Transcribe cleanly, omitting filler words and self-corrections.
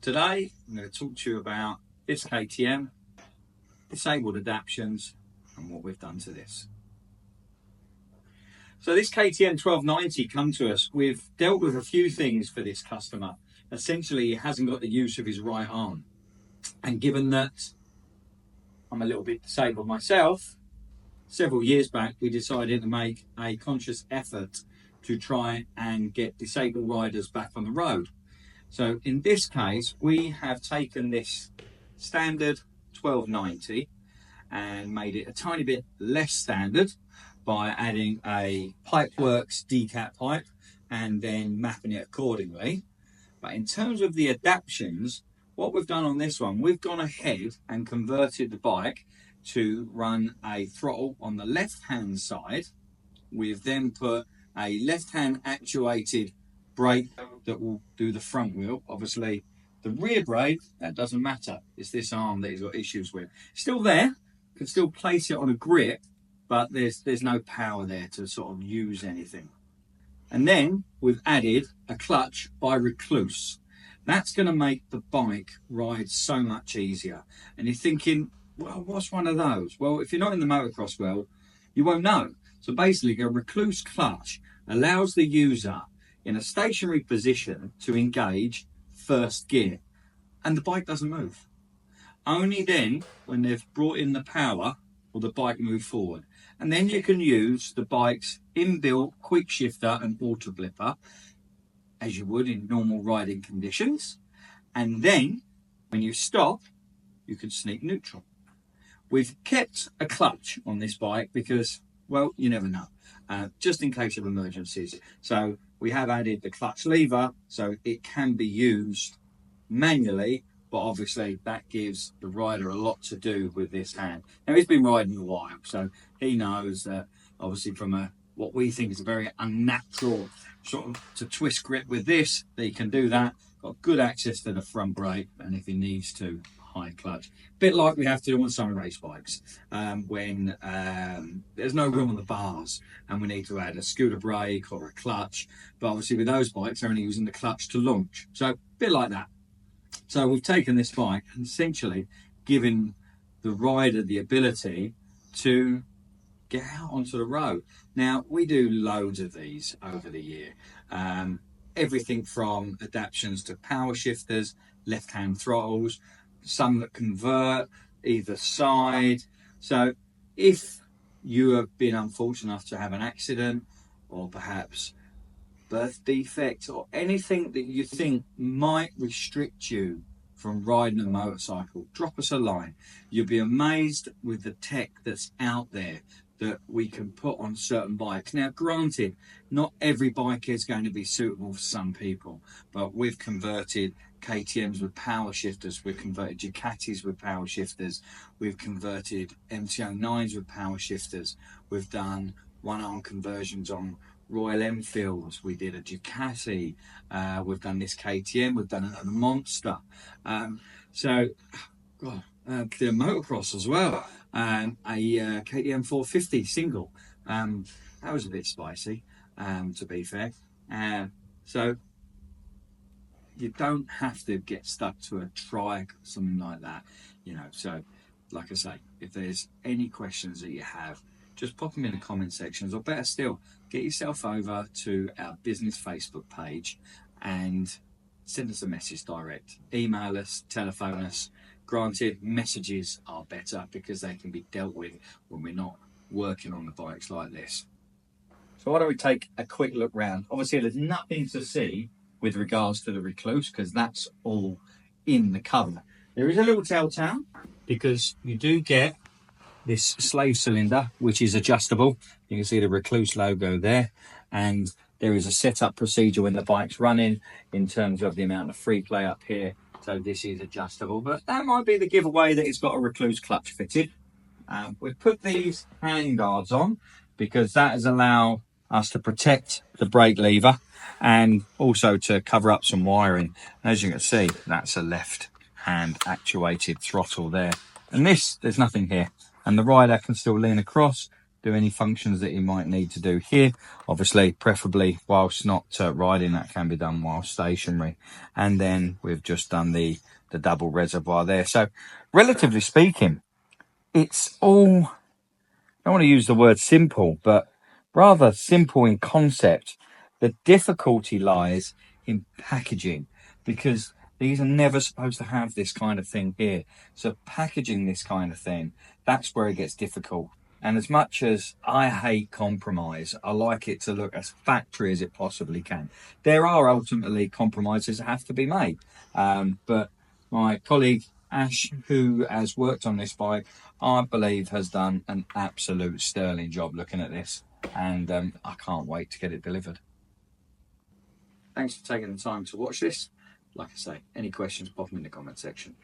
Today, I'm going to talk to you about this KTM, disabled adaptions, and what we've done to this. So this KTM 1290 come to us, we've dealt with a few things for this customer. Essentially, he hasn't got the use of his right arm. And given that I'm a little bit disabled myself, several years back, we decided to make a conscious effort to try and get disabled riders back on the road. So in this case, we have taken this standard 1290 and made it a tiny bit less standard by adding a Pipeworks decap pipe and then mapping it accordingly. But in terms of the adaptions, what we've done on this one, we've gone ahead and converted the bike to run a throttle on the left-hand side. We've then put a left-hand actuated brake that will do the front wheel. Obviously, the rear brake, that doesn't matter. It's this arm that he's got issues with. Still there, can still place it on a grip, but there's no power there to sort of use anything. And then we've added a clutch by Recluse. That's going to make the bike ride so much easier. And you're thinking, well, what's one of those? Well, if you're not in the motocross world, you won't know. So basically, a Recluse clutch allows the user in a stationary position to engage first gear, and the bike doesn't move. Only then, when they've brought in the power, will the bike move forward. And then you can use the bike's inbuilt quick shifter and auto blipper as you would in normal riding conditions. And then when you stop, you can sneak neutral. We've kept a clutch on this bike because, well, you never know, just in case of emergencies. So we have added the clutch lever so it can be used manually, but obviously that gives the rider a lot to do with this hand. Now, he's been riding a while, so he knows that obviously from what we think is a very unnatural sort of to twist grip with this, that he can do that. Got good access to the front brake, and if he needs to, high clutch. Bit like we have to do on some race bikes when there's no room on the bars and we need to add a scooter brake or a clutch. But obviously with those bikes, they're only using the clutch to launch. So a bit like that. So we've taken this bike and essentially given the rider the ability to get out onto the road. Now, we do loads of these over the year. Everything from adaptions to power shifters, left-hand throttles, some that convert either side. So if you have been unfortunate enough to have an accident or perhaps birth defect or anything that you think might restrict you from riding a motorcycle, drop us a line. You'll be amazed with the tech that's out there that we can put on certain bikes. Now, granted, not every bike is going to be suitable for some people, but we've converted KTMs with power shifters, we've converted Ducatis with power shifters, we've converted MT-09s with power shifters, we've done one-arm conversions on Royal Enfields, we did a Ducati, we've done this KTM, we've done a Monster. The motocross as well, a KTM 450 single. That was a bit spicy, to be fair. So you don't have to get stuck to a trike or something like that, you know. So like I say, if there's any questions that you have, just pop them in the comment sections, or better still, get yourself over to our business Facebook page and send us a message direct. Email us, telephone us. Granted, messages are better because they can be dealt with when we're not working on the bikes like this. So why don't we take a quick look round? Obviously, there's nothing to see with regards to the Recluse because that's all in the cover. There is a little telltale because you do get this slave cylinder, which is adjustable. You can see the Recluse logo there, and there is a setup procedure when the bike's running in terms of the amount of free play up here. So this is adjustable, but that might be the giveaway that it's got a Recluse clutch fitted. We've put these hand guards on because that has allowed us to protect the brake lever and also to cover up some wiring. As you can see, that's a left hand actuated throttle there. And this, there's nothing here. And the rider can still lean across, do any functions that you might need to do here. Obviously, preferably whilst not riding, that can be done while stationary. And then we've just done the double reservoir there. So relatively speaking, it's all, I don't want to use the word simple, but rather simple in concept. The difficulty lies in packaging, because these are never supposed to have this kind of thing here. So packaging this kind of thing, that's where it gets difficult. And as much as I hate compromise, I like it to look as factory as it possibly can. There are ultimately compromises that have to be made. But my colleague Ash, who has worked on this bike, I believe has done an absolute sterling job looking at this. And I can't wait to get it delivered. Thanks for taking the time to watch this. Like I say, any questions, pop them in the comment section.